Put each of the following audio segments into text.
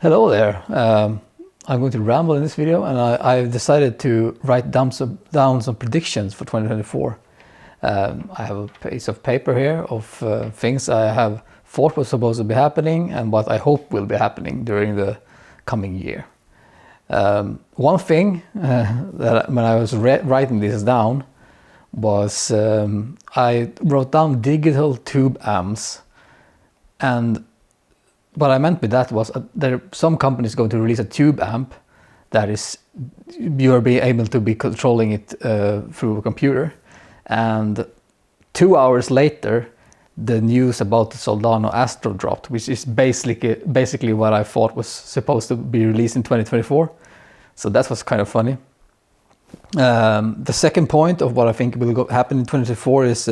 Hello there. I'm going to ramble in this video, and I've decided to write down some predictions for 2024. I have a piece of paper here of things I have thought was supposed to be happening and what I hope will be happening during the coming year. One thing that when I was writing this down was I wrote down digital tube amps, and what I meant with that was there are some companies going to release a tube amp that is you are able to be controlling it through a computer, and 2 hours later the news about the Soldano Astro dropped, which is basically what I thought was supposed to be released in 2024. So that was kind of funny. The second point of what I think will happen in 2024 is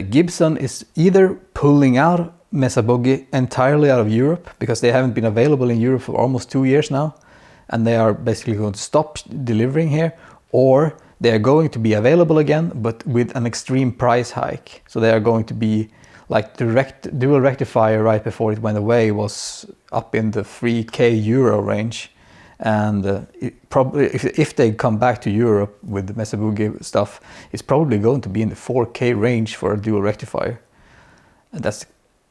Gibson is either pulling out Mesa Boogie entirely out of Europe, because they haven't been available in Europe for almost 2 years now, and they are basically going to stop delivering here, or they are going to be available again but with an extreme price hike. So they are going to be like the dual rectifier right before it went away was up in the 3k euro range, and probably if they come back to Europe with the Mesa Boogie stuff, it's probably going to be in the 4k range for a dual rectifier, and that's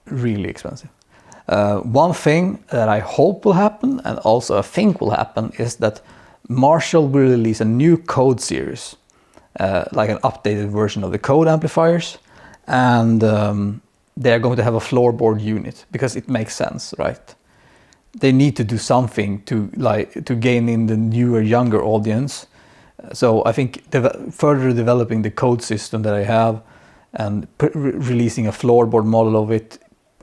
really expensive. One thing that I hope will happen, and also I think will happen, is that Marshall will release a new code series, like an updated version of the code amplifiers, and they are going to have a floorboard unit because it makes sense, right? They need to do something to gain in the newer, younger audience. So I think further developing the code system that I have and releasing a floorboard model of it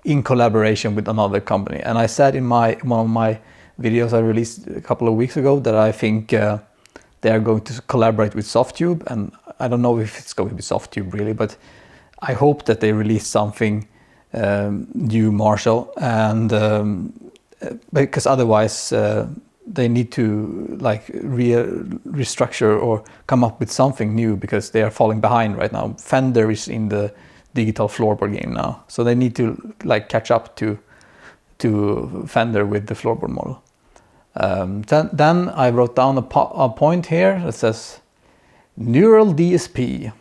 in collaboration with another company. And I said in one of my videos I released a couple of weeks ago that I think they are going to collaborate with Softtube, and I don't know if it's going to be Softtube really, but I hope that they release something new Marshall, and because otherwise they need to like restructure or come up with something new, because they are falling behind right now. Fender is in the digital floorboard game now, so they need to like catch up to Fender with the floorboard model. Then I wrote down a point here that says Neural DSP,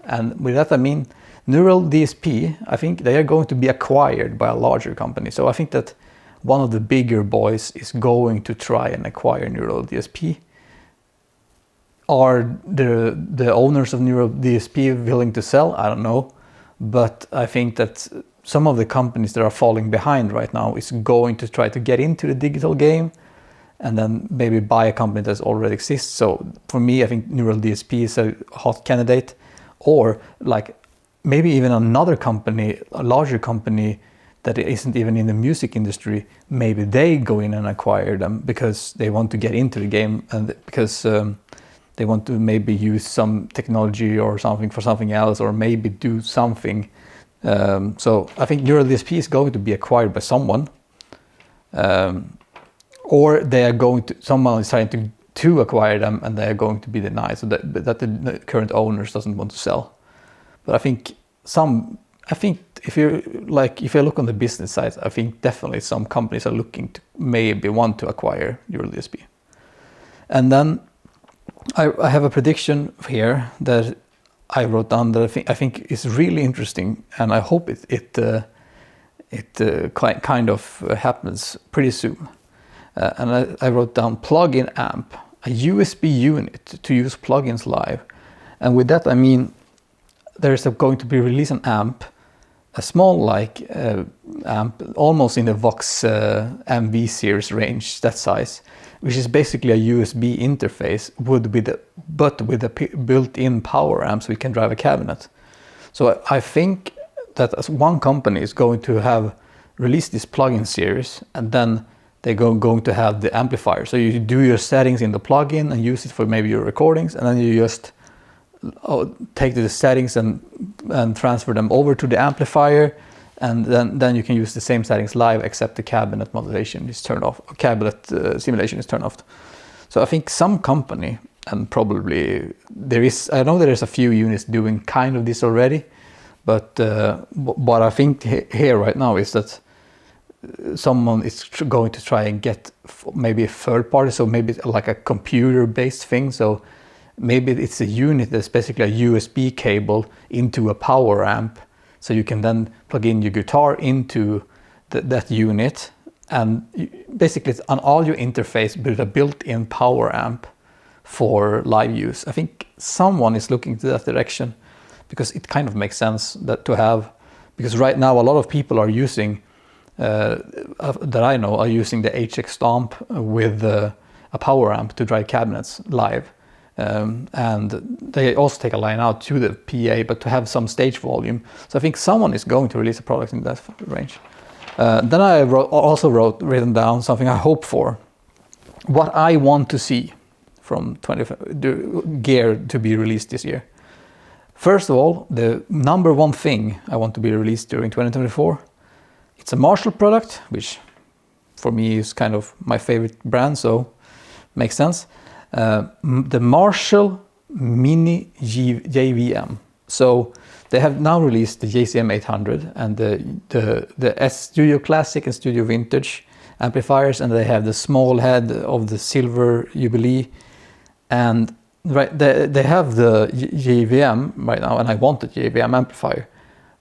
and with that I mean Neural DSP, I think they are going to be acquired by a larger company. So I think that one of the bigger boys is going to try and acquire Neural DSP. Are the owners of Neural DSP willing to sell? I don't know. But I think that some of the companies that are falling behind right now is going to try to get into the digital game and then maybe buy a company that already exists. So for me, I think Neural DSP is a hot candidate, or like maybe even another company, a larger company that isn't even in the music industry, maybe they go in and acquire them because they want to get into the game, and because they want to maybe use some technology or something for something else, or maybe do something. So I think Neural DSP is going to be acquired by someone, or they are going to, someone is trying to acquire them, and they are going to be denied, so that the current owners doesn't want to sell. But I think if you look on the business side, I think definitely some companies are looking to maybe want to acquire Neural DSP. And then I have a prediction here that I wrote down that I think is really interesting, and I hope it kind of happens pretty soon. And I wrote down plug-in amp, a USB unit to use plugins live. And with that I mean there's going to be released an amp, a small amp, almost in the Vox MV series range, that size, which is basically a USB interface but with a built-in power amp, so we can drive a cabinet. So I think that as one company is going to have released this plugin series, and then they're going to have the amplifier. So you do your settings in the plugin and use it for maybe your recordings, and then you just take the settings and transfer them over to the amplifier, and then you can use the same settings live, except the cabinet modulation is turned off, cabinet simulation is turned off. So I think some company, and probably I know there is a few units doing kind of this already, but what I think here right now is that someone is going to try and get maybe a third party, so maybe like a computer based thing. So maybe it's a unit that's basically a USB cable into a power amp, so you can then plug in your guitar into that unit, and basically it's on all your interface with a built-in power amp for live use. I think someone is looking to that direction, because it kind of makes sense that to have, because right now a lot of people are using that I know are using the HX Stomp with a power amp to drive cabinets live, and they also take a line out to the PA, but to have some stage volume. So I think someone is going to release a product in that range. Then I written down something I hope for, what I want to see from gear to be released this year. First of all, the number one thing I want to be released during 2024, it's a Marshall product, which for me is kind of my favorite brand, so makes sense. The Marshall Mini JVM. So they have now released the JCM 800 and the Studio Classic and Studio Vintage amplifiers, and they have the small head of the Silver Jubilee, and right they have the JVM right now, and I want the JVM amplifier,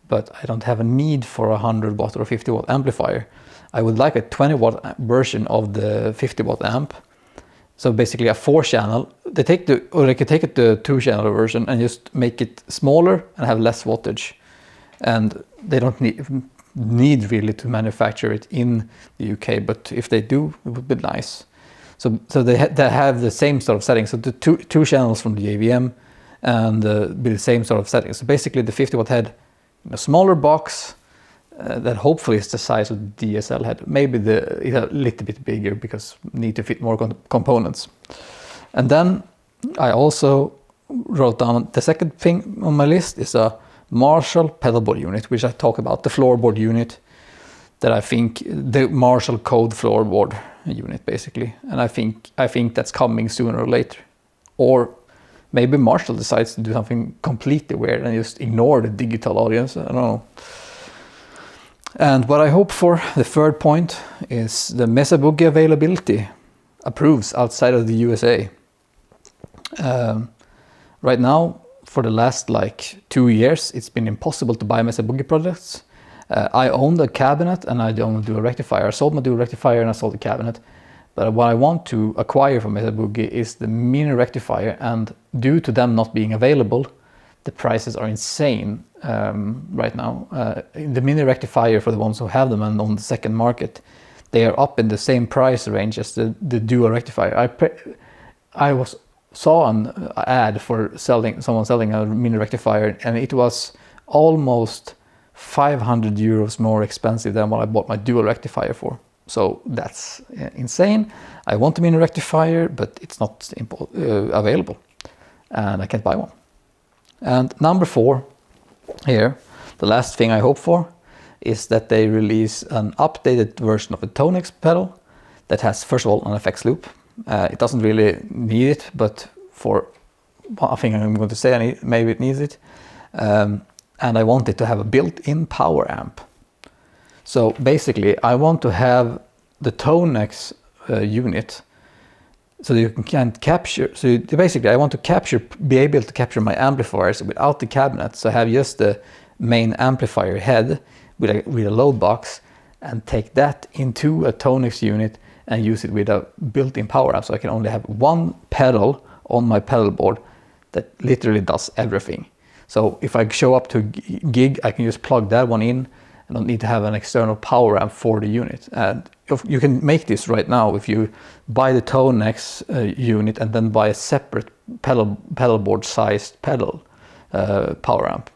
but I don't have a need for a 100 watt or 50 watt amplifier. I would like a 20 watt version of the 50 watt amp. So basically a 4-channel. They could take it the 2-channel version and just make it smaller and have less wattage. And they don't need really to manufacture it in the UK, but if they do, it would be nice. So they have the same sort of settings. So the two channels from the JVM and be the same sort of settings. So basically the 50 watt head in a smaller box that hopefully is the size of the DSL head. Maybe it's a little bit bigger because need to fit more components. And then I also wrote down the second thing on my list is a Marshall pedalboard unit, which I talk about, the floorboard unit that I think the Marshall code floorboard unit basically. And I think that's coming sooner or later. Or maybe Marshall decides to do something completely weird and just ignore the digital audience. I don't know. And what I hope for, the third point, is the Mesa Boogie availability approves outside of the USA. Right now, for the last 2 years, it's been impossible to buy Mesa Boogie products. I own the cabinet and I don't do a rectifier. I sold my dual rectifier and I sold the cabinet. But what I want to acquire from Mesa Boogie is the mini rectifier, and due to them not being available, the prices are insane right now. The mini rectifier, for the ones who have them and on the second market, they are up in the same price range as the dual rectifier. I saw an ad for someone selling a mini rectifier, and it was almost 500 euros more expensive than what I bought my dual rectifier for. So that's insane. I want a mini rectifier, but it's not available, and I can't buy one. And number 4 here, the last thing I hope for, is that they release an updated version of the Tonex pedal that has, first of all, an effects loop. It doesn't really need it, but for one thing I'm going to say, maybe it needs it. And I want it to have a built-in power amp. So basically, I want to have the Tonex unit, so you can capture. So basically, I want to be able to capture my amplifiers without the cabinet. So I have just the main amplifier head with a load box, and take that into a Tonex unit and use it with a built-in power amp. So I can only have one pedal on my pedal board that literally does everything. So if I show up to a gig, I can just plug that one in. I don't need to have an external power amp for the unit. And you can make this right now if you buy the Tonex unit and then buy a separate pedal board sized pedal power amp.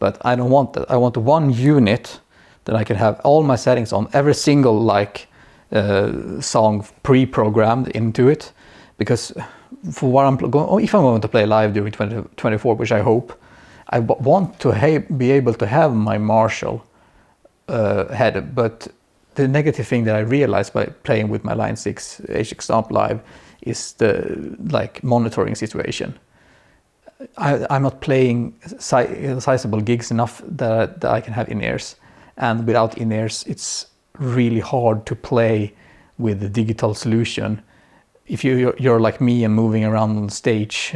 But I don't want that. I want one unit that I can have all my settings on, every single song pre-programmed into it. Because for what I'm going, if I'm going to play live during 2024, which I hope, I want to be able to have my Marshall head. But the negative thing that I realized by playing with my Line 6 HX Stomp live is the monitoring situation. I'm not playing sizable gigs enough that I can have in-ears, and without in-ears it's really hard to play with the digital solution if you're like me and moving around on stage,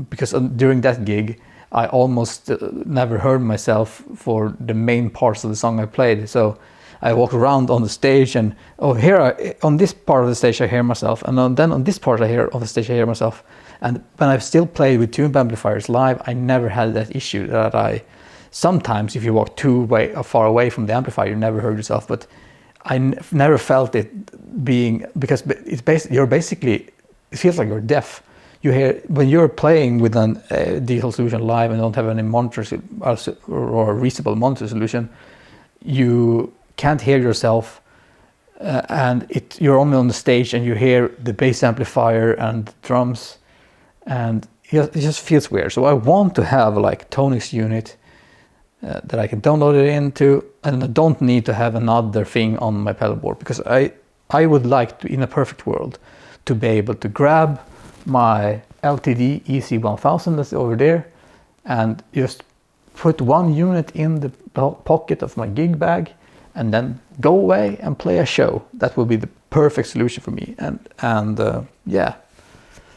because during that gig I almost never heard myself for the main parts of the song I played. So I walk around on the stage and on this part of the stage I hear myself, and then on this part of the stage I hear myself. And when I've still played with tube amplifiers live, I never had that issue that sometimes if you walk too far away from the amplifier, you never heard yourself. But I never felt it being, because it feels like you're deaf. You hear when you're playing with a digital solution live and don't have any monitors or a reasonable monitor solution, you can't hear yourself, and you're only on the stage and you hear the bass amplifier and drums, and it just feels weird. So I want to have like Tonix unit that I can download it into, and I don't need to have another thing on my pedal board, because I would like to, in a perfect world, to be able to grab my LTD EC1000 that's over there and just put one unit in the pocket of my gig bag and then go away and play a show. That would be the perfect solution for me. And yeah,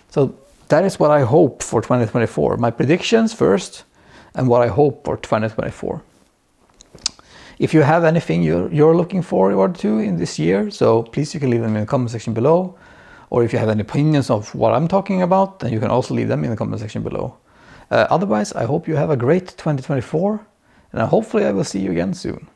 so that is what I hope for 2024. My predictions first and what I hope for 2024. If you have anything you're looking forward to in this year, so please, you can leave them in the comment section below. Or if you have any opinions of what I'm talking about, then you can also leave them in the comment section below. Otherwise, I hope you have a great 2024, and hopefully I will see you again soon.